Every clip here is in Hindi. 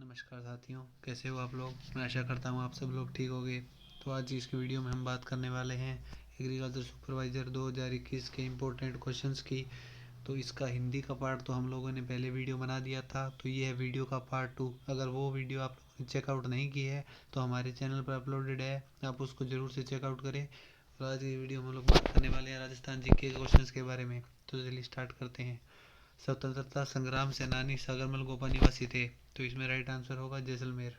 नमस्कार साथियों, कैसे हो आप लोग। मैं आशा करता हूँ आप सब लोग ठीक होंगे। तो आज की इस वीडियो में हम बात करने वाले हैं एग्रीकल्चर सुपरवाइज़र 2021 के इम्पोर्टेंट क्वेश्चंस की। तो इसका हिंदी का पार्ट तो हम लोगों ने पहले वीडियो बना दिया था, तो ये है वीडियो का पार्ट 2। अगर वो वीडियो आप लोगों ने चेकआउट नहीं की है तो हमारे चैनल पर अपलोडेड है, आप उसको ज़रूर से चेकआउट करें। और आज की वीडियो में हम लोग बात करने वाले हैं राजस्थान जी के क्वेश्चन के बारे में। तो चलिए स्टार्ट करते हैं। स्वतंत्रता संग्राम सेनानी सागरमल गोपा निवासी थे, तो इसमें राइट आंसर होगा जैसलमेर।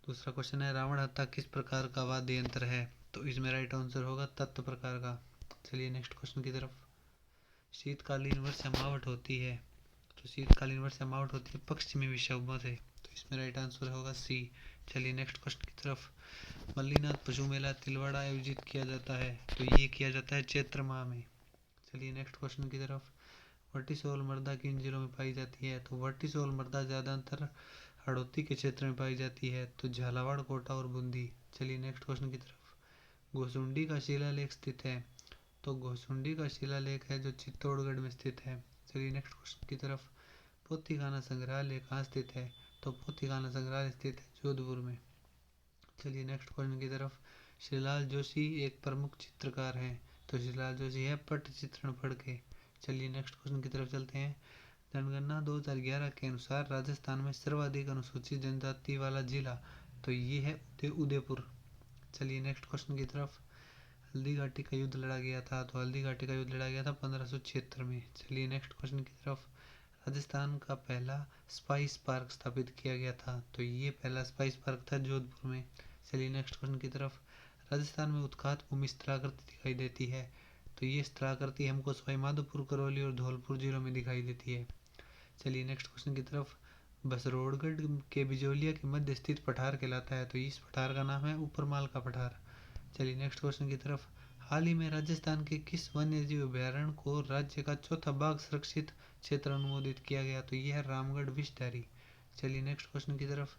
दूसरा क्वेश्चन है रावण हत्था किस प्रकार का वाद्य यंत्र है, तो इसमें राइट आंसर होगा तत्व प्रकार का। चलिए नेक्स्ट क्वेश्चन की तरफ। शीतकालीन वर्षा मावट होती है, तो शीतकालीन वर्षा मावट होती है पश्चिमी विषुवत से, तो इसमें राइट आंसर होगा सी। चलिए नेक्स्ट क्वेश्चन की तरफ। मल्लीनाथ पशु मेला तिलवाड़ा आयोजित किया जाता है, तो ये किया जाता है चैत्र माह में। चलिए नेक्स्ट क्वेश्चन की तरफ। वर्टिसोल मृदा किन जिलों में पाई जाती है, तो वर्टिसोल मृदा ज़्यादातर हड़ौती के क्षेत्र में पाई जाती है, तो झालावाड़, कोटा और बूंदी। चलिए नेक्स्ट क्वेश्चन की तरफ। घोसुंडी का शिलालेख स्थित है, तो घोसुंडी का शिलालेख है जो चित्तौड़गढ़ में स्थित है। चलिए नेक्स्ट क्वेश्चन की तरफ। पोथीखाना संग्रहालय कहाँ स्थित है, तो पोथीखाना संग्रहालय स्थित है जोधपुर में। चलिए नेक्स्ट क्वेश्चन की तरफ। श्रीलाल जोशी एक प्रमुख चित्रकार हैं, तो श्रीलाल जोशी है पट चित्रण फड़ के। चलिए नेक्स्ट क्वेश्चन की तरफ चलते हैं। जनगणना 2011 के अनुसार राजस्थान में सर्वाधिक अनुसूचित जनजाति वाला जिला, तो ये है उदयपुर। चलिए नेक्स्ट क्वेश्चन की तरफ। हल्दी घाटी का युद्ध लड़ा गया था, तो हल्दी घाटी का युद्ध लड़ा गया था 1576 में। चलिए नेक्स्ट क्वेश्चन की तरफ। राजस्थान का पहला स्पाइस पार्क स्थापित किया गया था, तो ये पहला स्पाइस पार्क था जोधपुर में। चलिए नेक्स्ट क्वेश्चन की तरफ। राजस्थान में उत्खात भूमि स्थलाकृति दिखाई देती है, तो ये स्थलाकृति हमको सवाई माधोपुर, करौली और धौलपुर जिलों में दिखाई देती है। चलिए नेक्स्ट क्वेश्चन की तरफ। बसरोड़गढ़ के बिजोलिया के मध्य स्थित पठार कहलाता है, तो इस पठार का नाम है ऊपरमाल का पठार। चलिए नेक्स्ट क्वेश्चन की तरफ। हाल ही में राजस्थान के किस वन्य जीव अभ्यारण्य को राज्य का चौथा बाघ सुरक्षित क्षेत्र अनुमोदित किया गया, तो यह है रामगढ़ विषधारी। चलिए नेक्स्ट क्वेश्चन की तरफ।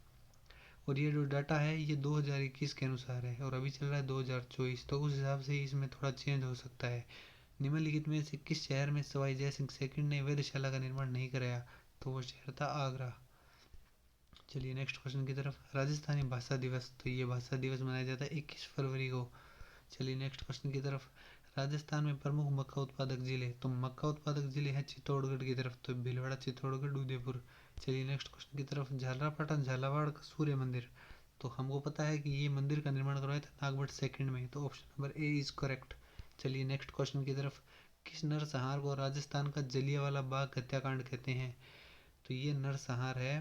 और ये जो डाटा है ये 2021 के अनुसार है और अभी चल रहा है 2024, तो उस हिसाब से इसमें थोड़ा चेंज हो सकता है। निम्नलिखित में से किस शहर में सवाई जयसिंह सेकंड ने वेधशाला का निर्माण नहीं कराया, तो वो शहर था आगरा। चलिए नेक्स्ट क्वेश्चन की तरफ। राजस्थानी भाषा दिवस, तो ये भाषा दिवस मनाया जाता है 21 फरवरी को। चलिए नेक्स्ट क्वेश्चन की तरफ। राजस्थान में प्रमुख मक्का उत्पादक जिले, तो मक्का उत्पादक जिले हैं चित्तौड़गढ़ की तरफ, तो भीलवाड़ा, चित्तौड़गढ़, उदयपुर। चलिए नेक्स्ट क्वेश्चन की तरफ। झालरापाटन झालावाड़ का सूर्य मंदिर, तो हमको पता है कि ये मंदिर का निर्माण करवाया था नागभट्ट सेकंड में, तो option number A is correct. चलिए नेक्स्ट क्वेश्चन की तरफ। किस नरसंहार को राजस्थान का जलियांवाला बाग हत्याकांड कहते हैं, तो ये नरसंहार है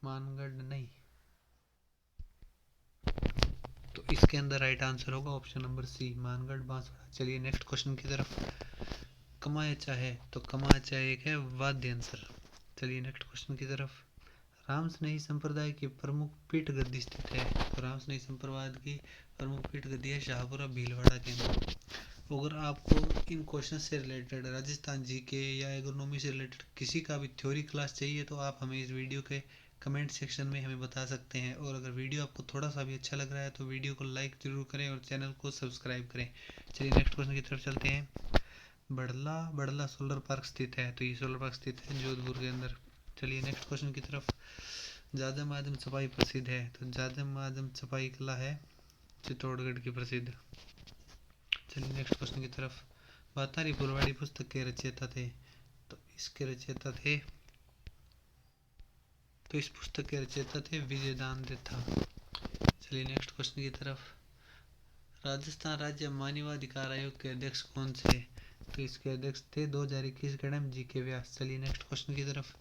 मानगढ़ नहीं, तो इसके अंदर राइट आंसर होगा option number C Mangarh Banswara. चलिए नेक्स्ट क्वेश्चन की तरफ। कमाचा है, तो कमाचा एक है वाद्य यंत्र। चलिए नेक्स्ट क्वेश्चन की तरफ। रामस्नेही संप्रदाय की प्रमुख पीठ गद्दी स्थित है, तो रामस्नेही संप्रदाय की प्रमुख पीठ गद्दी है शाहपुरा भीलवाड़ा के अंदर। अगर आपको इन क्वेश्चन से रिलेटेड राजस्थान जीके या एग्रोनॉमी से रिलेटेड किसी का भी थ्योरी क्लास चाहिए तो आप हमें इस वीडियो के कमेंट सेक्शन में हमें बता सकते हैं। और अगर वीडियो आपको थोड़ा सा भी अच्छा लग रहा है तो वीडियो को लाइक जरूर करें और चैनल को सब्सक्राइब करें। चलिए नेक्स्ट क्वेश्चन की तरफ चलते हैं। बड़ला बड़ला सोलर पार्क स्थित है, तो ये सोलर पार्क स्थित है जोधपुर के अंदर। चलिए नेक्स्ट क्वेश्चन की तरफ। जादम आदम छपाई प्रसिद्ध है, तो जादम आदम छपाई कला है चित्तौड़गढ़ की प्रसिद्ध। चलिए नेक्स्ट क्वेश्चन की तरफ। बातारी पुरवाड़ी पुस्तक के रचयिता थे, तो इसके रचयिता थे, तो इस पुस्तक के रचयिता थे विजयदान था। चलिए नेक्स्ट क्वेश्चन की तरफ। राजस्थान राज्य मानवाधिकार आयोग के अध्यक्ष कौन से, तो इसके अध्यक्ष थे 2021 कड़म जी के व्यास। चलिए नेक्स्ट क्वेश्चन की तरफ।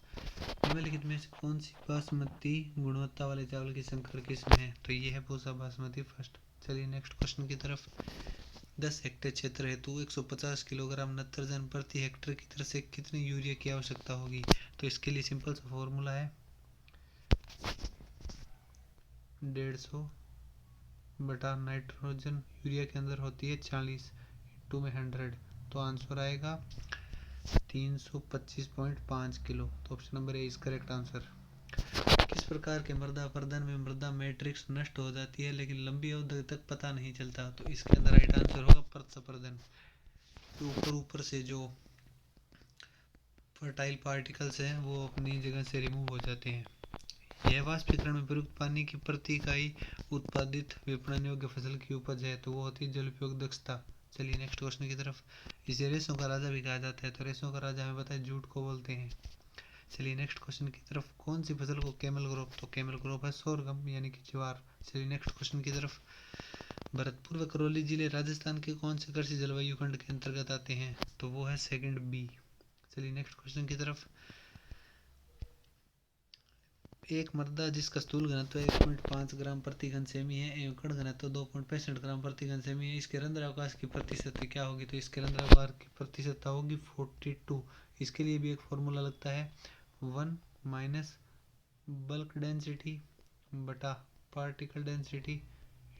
निम्नलिखित में से कौन सी बासमती गुणवत्ता वाले चावल की संकर किस्म है, तो ये है पूसा बासमती फर्स्ट। चलिए नेक्स्ट क्वेश्चन की तरफ। 10 हेक्टेयर क्षेत्र हेतु 150 किलोग्राम नत्रजन प्रति हेक्टेयर की तरफ से कितने यूरिया की आवश्यकता होगी, तो इसके लिए सिंपल सा फॉर्मूला है 150 बटा नाइट्रोजन यूरिया के अंदर होती है 40 इंटू में 100, तो आंसर आएगा 325.5 किलो, तो option number A is correct answer. किस प्रकार के मृदा अपरदन में मृदा मैट्रिक्स नष्ट हो जाती है लेकिन लंबी अवधि तक पता नहीं चलता, तो इसके अंदर राइट आंसर होगा परत अपरदन। ऊपर से जो फर्टाइल पार्टिकल्स हैं वो अपनी जगह से रिमूव हो जाते हैं। यह वाष्पीकरण में प्रयुक्त पानी की प्रति इकाई उत्पादित विपणन योग्य फसल की उपज है, तो वो होती है जल उपयोग दक्षता। चलिए नेक्स्ट क्वेश्चन की तरफ। इसे रेशों का राजा भी कहा जाता है, तो रेशों का राजा हमें पता है जूट को बोलते हैं। चलिए नेक्स्ट क्वेश्चन की तरफ। कौन सी फसल को कैमल क्रॉप, तो कैमल क्रॉप है सोरगम यानी कि ज्वार। चलिए नेक्स्ट क्वेश्चन की तरफ। भरतपुर व करौली जिले राजस्थान के कौन से कृषि जलवायु खंड के अंतर्गत आते हैं, तो वो है सेकंड बी। चलिए नेक्स्ट क्वेश्चन की तरफ। एक मृदा जिसका स्थूल घनत्व 1.5 ग्राम प्रति घन सेमी है एवं कण घनत्व 2.65 ग्राम प्रति घन सेमी है, इसके रंध्रावकाश की प्रतिशत क्या होगी, तो इसके रंध्रावकाश की प्रतिशत होगी 42। इसके लिए भी एक फॉर्मूला लगता है 1 माइनस बल्क डेंसिटी बटा पार्टिकल डेंसिटी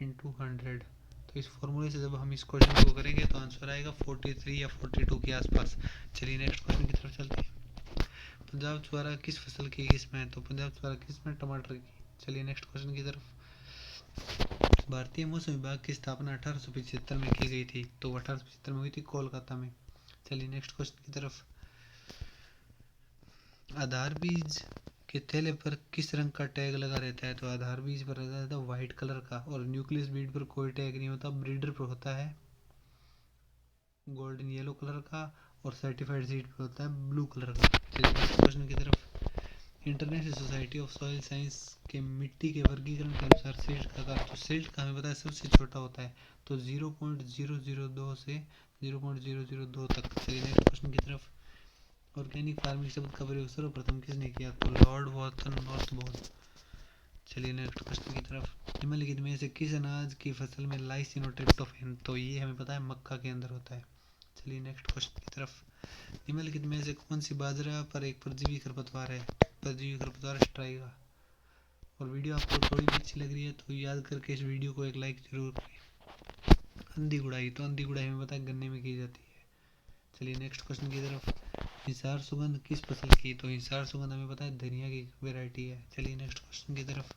इंटू 100। तो इस फॉर्मूले से जब हम इस क्वेश्चन को करेंगे तो आंसर आएगा 43 या 42 के आसपास। चलिए नेक्स्ट क्वेश्चन की तरफ चलते हैं। पंजाब छुआरा किस फसल की किस्म है, तो पंजाब छुआरा किस्म है टमाटर की। चलिए नेक्स्ट क्वेश्चन की तरफ। भारतीय मौसम विभाग की स्थापना 1875 में की गई थी, तो 1875 में हुई थी कोलकाता में। चलिए नेक्स्ट क्वेश्चन की तरफ। आधार बीज के थैले पर किस रंग का टैग लगा रहता है, तो आधार बीज पर लगा रहता है व्हाइट कलर का, और न्यूक्लियस बीज पर कोई टैग नहीं होता, ब्रीडर पर होता है गोल्डन येलो कलर का, और सर्टिफाइड सीड पर होता है ब्लू कलर का। चलिए नेक्स्ट क्वेश्चन की तरफ। International society of soil science के मिट्टी के वर्गीकरण के अनुसार सिल्ट का आकार, तो सिल्ट का हमें पता है सबसे छोटा होता है, तो 0.002 से 0.002 तक। चलिए नेक्स्ट क्वेश्चन की तरफ। ऑर्गेनिक फार्मिंग शब्द का प्रयोग सर्वप्रथम किसने किया, तो लॉर्ड वॉटन नॉर्थबोर्न। चलिए नेक्स्ट क्वेश्चन की तरफ। निम्नलिखित में से किस अनाज की फसल में लाइसिन और ट्रिप्टोफैन, तो ये हमें पता है मक्का के अंदर होता है। चलिए नेक्स्ट क्वेश्चन की तरफ। निम्नलिखित में से कौन सी बाजरा पर एक परजीवी खरपतवार है, परजीवी खरपतवार स्ट्राइगा। और वीडियो आपको थोड़ी भी अच्छी लग रही है तो याद करके इस वीडियो को एक लाइक जरूर करें। अंधी गुड़ाई, तो अंधी गुड़ाई हमें पता है गन्ने में की जाती है। चलिए नेक्स्ट क्वेश्चन की तरफ। हिसार सुगंध किस फसल की, तो हिसार सुगंध हमें पता है धनिया की वेराइटी है। चलिए नेक्स्ट क्वेश्चन की तरफ।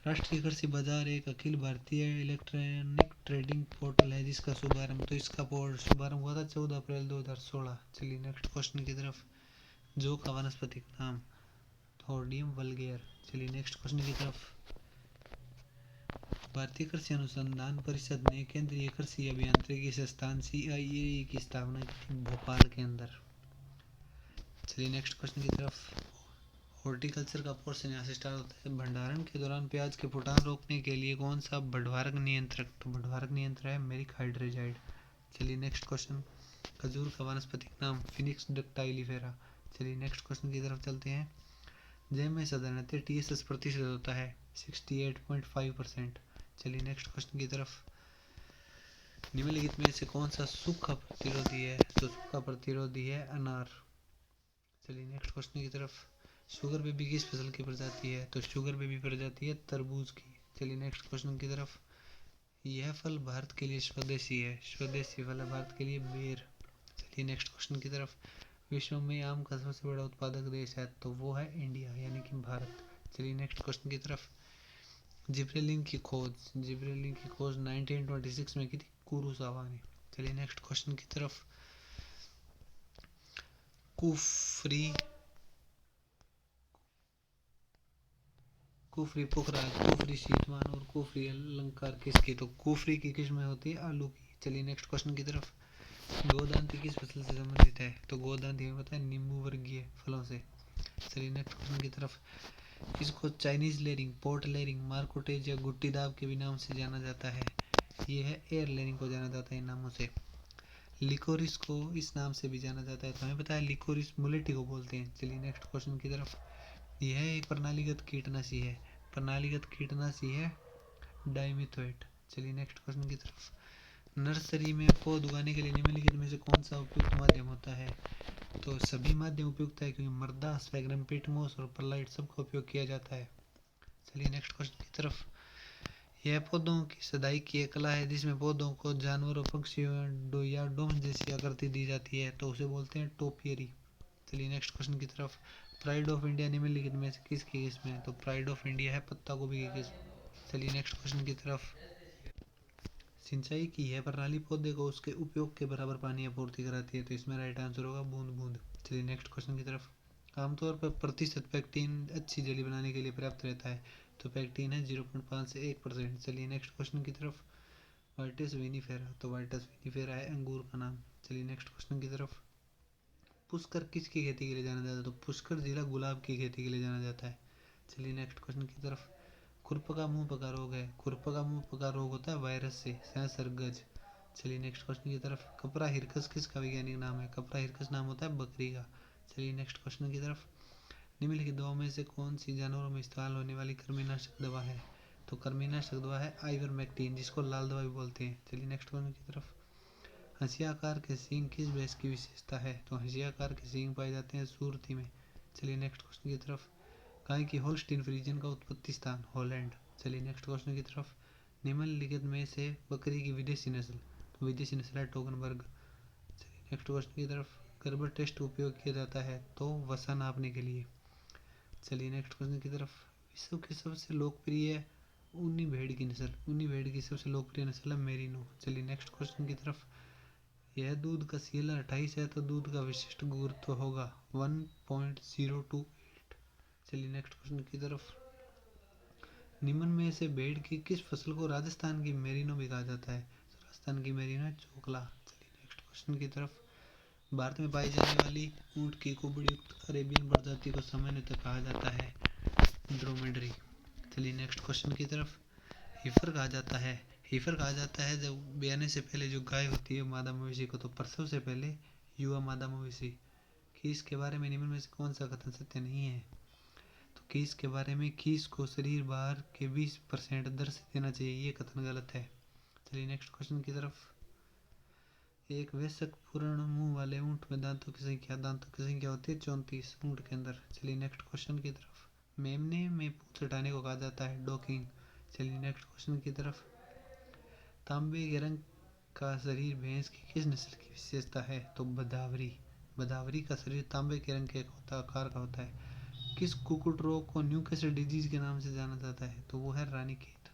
राष्ट्रीय कृषि बाजार एक Akhil Bharatiya electronic trading portal है जिसका शुभारंभ, तो इसका शुभारंभ हुआ था 14 अप्रैल 2016। चलिए नेक्स्ट क्वेश्चन की तरफ। जो का वानस्पतिक नाम, थोडियम वल्गेर। चलिए नेक्स्ट क्वेश्चन की तरफ। भारतीय कृषि अनुसंधान परिषद ने केंद्रीय कृषि अभियांत्रिकी संस्थान CIAE की स्थापना की थी भोपाल के अंदर। चलिए नेक्स्ट क्वेश्चन की तरफ। हॉर्टिकल्चर का पोर्शन यहाँ से स्टार्ट होता है। भंडारण के दौरान प्याज के फुटान रोकने के लिए कौन सा बढ़वारक नियंत्रक, तो बढ़वारक नियंत्रक है मेरिक हाइड्रेजाइड। चलिए नेक्स्ट क्वेश्चन। खजूर का वानस्पतिक नाम फिनिक्स डक्टाइलिफेरा। चलिए नेक्स्ट क्वेश्चन की तरफ चलते हैं। जैम में साधारणतः TSS प्रतिशत होता है 68.5%। चलिए नेक्स्ट क्वेश्चन की तरफ। निम्नलिखित में से कौन सा सूखा प्रतिरोधी है, तो सूखा प्रतिरोधी है अनार। चलिए नेक्स्ट क्वेश्चन की तरफ। शुगर बेबी किस फसल की प्रजाति है, तो शुगर बेबी प्रजाति है तरबूज की। चलिए नेक्स्ट क्वेश्चन की तरफ। यह फल भारत के लिए स्वदेशी है, स्वदेशी फल है भारत के लिए बेर। चलिए नेक्स्ट क्वेश्चन की तरफ। विश्व में आम का सबसे बड़ा उत्पादक देश है, तो वो है इंडिया यानी कि भारत। चलिए नेक्स्ट क्वेश्चन की तरफ। जिब्रेलिन की खोज, जिब्रेलिन की खोज 1926 में की थी कुरुसावा ने। चलिए नेक्स्ट क्वेश्चन की तरफ। कुफरी, कुफरी पुखराज, कुफरी शीतमान और कुफरी अलंकार किसकी, तो कुफरी की किस्में होती है आलू की। चलिए नेक्स्ट क्वेश्चन की तरफ। गोदांती किस फसल से संबंधित है, तो गोदांती हमें पता है नींबू वर्गीय फलों से। चलिए नेक्स्ट क्वेश्चन की तरफ। इसको चाइनीज लेरिंग, पोर्ट लेरिंग, मार्कोटेज या गुट्टी दाब के भी नाम से जाना जाता है। ये है एयर लेरिंग को जाना जाता है इन नामों से। लिकोरिस को इस नाम से भी जाना जाता है, तो हमें पता है लिकोरिस मुलेटी को बोलते हैं। चलिए नेक्स्ट क्वेश्चन की तरफ। यह एक प्रणालीगत कीटनाशी है, प्रणालीगत कीटनाशी है डाइमिथोएट। चलिए नेक्स्ट क्वेश्चन की तरफ। नर्सरी में पौध उगाने के लिए निम्नलिखित में से कौन सा उपयुक्त माध्यम होता है, तो सभी माध्यम उपयुक्त है क्योंकि मृदा, स्पैग्रम, पिटमोस और परलाइट सबका उपयोग किया जाता है। चलिए नेक्स्ट क्वेश्चन की तरफ। यह पौधों की सदाई की एक कला है जिसमें पौधों को जानवरों, पक्षियों या डोम जैसी आकृति दी जाती है, तो उसे बोलते हैं टोपियरी। चलिए नेक्स्ट क्वेश्चन की तरफ। प्राइड ऑफ इंडिया निम्नलिखित में से किसकी किस्म है, तो प्राइड ऑफ इंडिया है पत्ता गोभी की किस्म। चलिए नेक्स्ट क्वेश्चन की तरफ। सिंचाई की यह प्रणाली पौधे को उसके उपयोग के बराबर पानी आपूर्ति कराती है, तो इसमें राइट आंसर होगा बूंद बूंद। चलिए नेक्स्ट क्वेश्चन की तरफ। आमतौर पर प्रतिशत पैक्टीन अच्छी जेली बनाने के लिए पर्याप्त रहता है, तो पैक्टीन है 0.5 से 1%। चलिए नेक्स्ट क्वेश्चन की तरफ। वाइटस विनीफेरा, तो वाइटस विनीफेरा है अंगूर का नाम। चलिए नेक्स्ट क्वेश्चन की तरफ। पुष्कर किसकी खेती के लिए जाना जाता है, तो पुष्कर जिला गुलाब की खेती के लिए जाना जाता है। चलिए नेक्स्ट क्वेश्चन की तरफ। खुरपका मुंह पका रोग है, खुरपका मुंह पका रोग होता है वायरस से, संसर्गज। चलिए नेक्स्ट क्वेश्चन की तरफ। कपरा हिरकस किसका वैज्ञानिक नाम है, कपरा हिरकस नाम होता है बकरी का। चलिए नेक्स्ट क्वेश्चन की तरफ। निम्नलिखित दवाओं में से कौन सी जानवरों में इस्तेमाल होने वाली कृमिनाशक दवा है, तो कृमिनाशक दवा है आइवरमेक्टिन, जिसको लाल दवा भी बोलते हैं। चलिए नेक्स्ट क्वेश्चन की तरफ। हंसियाकार के सींग किस भैंस की विशेषता है, तो हंसियाकार के सींग पाए जाते हैं सुरती में। चलिए नेक्स्ट क्वेश्चन की तरफ। गाय की होल्स्टीन फ्रीजियन का उत्पत्ति स्थान हॉलैंड। चलिए नेक्स्ट क्वेश्चन की तरफ। निम्नलिखित में से बकरी की विदेशी नस्ल, तो विदेशी नस्ल है टोगनबर्ग। चलिए नेक्स्ट क्वेश्चन की तरफ। गर्बर टेस्ट उपयोग किया जाता है, तो वसा नापने के लिए। चलिए नेक्स्ट क्वेश्चन की तरफ। विश्व की सबसे लोकप्रिय ऊनी भेड़ की नस्ल, ऊनी भेड़ की सबसे लोकप्रिय नस्ल है मेरिनो। चलिए नेक्स्ट क्वेश्चन की तरफ। यह दूध का CL 28 है, तो दूध का विशिष्ट गुरुत्व होगा 1.028। चलिए नेक्स्ट क्वेश्चन की तरफ। निम्न में से भेड़ की किस फसल को राजस्थान की मेरिनो भी कहा जाता है, तो राजस्थान की मेरिनो है चोकला। चलिए नेक्स्ट क्वेश्चन की तरफ। भारत में पाई जाने वाली ऊंट की कुबड़ी युक्त अरेबियन प्रजाति को सामान्यतः कहा जाता है ड्रोमेडरी। चलिए नेक्स्ट क्वेश्चन की तरफ। हीफर कहा जाता है, हीफर कहा जाता है जब ब्याने से पहले जो गाय होती है मादा मवेशी को, तो प्रसव से पहले युवा मादा मवेशी। खीस के बारे में निम्न में से कौन सा कथन सत्य नहीं है, तो खीस के बारे में खीस को शरीर बाहर के 20% दर से देना चाहिए, ये कथन गलत है। चलिए नेक्स्ट क्वेश्चन की तरफ। एक वयस्क पूर्ण मुंह वाले ऊंट में दांतों की संख्या होती है 34 ऊंट के अंदर। चलिए नेक्स्ट क्वेश्चन की तरफ। मेमने में पूंछ हटाने को कहा जाता है डॉकिंग। चलिए नेक्स्ट क्वेश्चन की तरफ। तांबे के रंग का शरीर भैंस की किस नस्ल की विशेषता है, तो बदावरी। बदावरी का शरीर तांबे के रंग के आकार का होता है। किस कुक्कुट रोग को न्यूकैसल डिजीज के नाम से जाना जाता है, तो वो है रानीखेत।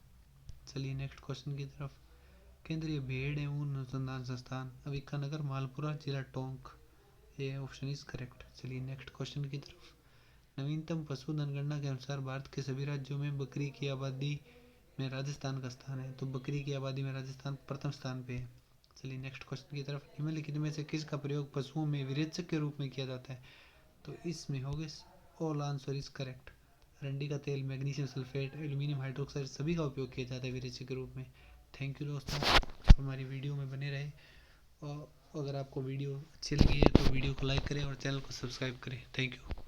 चलिए नेक्स्ट क्वेश्चन की तरफ। केंद्रीय भेड़ एवं ऊन अनुसंधान संस्थान अविकानगर मालपुरा जिला टोंक, ये ऑप्शन इज करेक्ट। चलिए नेक्स्ट क्वेश्चन की तरफ। नवीनतम पशुधन गणना के अनुसार भारत के सभी राज्यों में बकरी की आबादी में राजस्थान का स्थान है, तो बकरी की आबादी में राजस्थान प्रथम स्थान पे है। चलिए नेक्स्ट क्वेश्चन की तरफ। निम्नलिखित में से किसका प्रयोग पशुओं में विरेचक के रूप में किया जाता है, तो इसमें होगा ऑल आंसर इज करेक्ट। अरंडी का तेल, मैग्नीशियम सल्फेट, एल्यूमिनियम हाइड्रोक्साइड सभी का उपयोग किया जाता है विरेचक के रूप में। थैंक यू दोस्तों, हमारी वीडियो में बने रहे, और अगर आपको वीडियो अच्छी लगी है तो वीडियो को लाइक करें और चैनल को सब्सक्राइब करें। Thank you.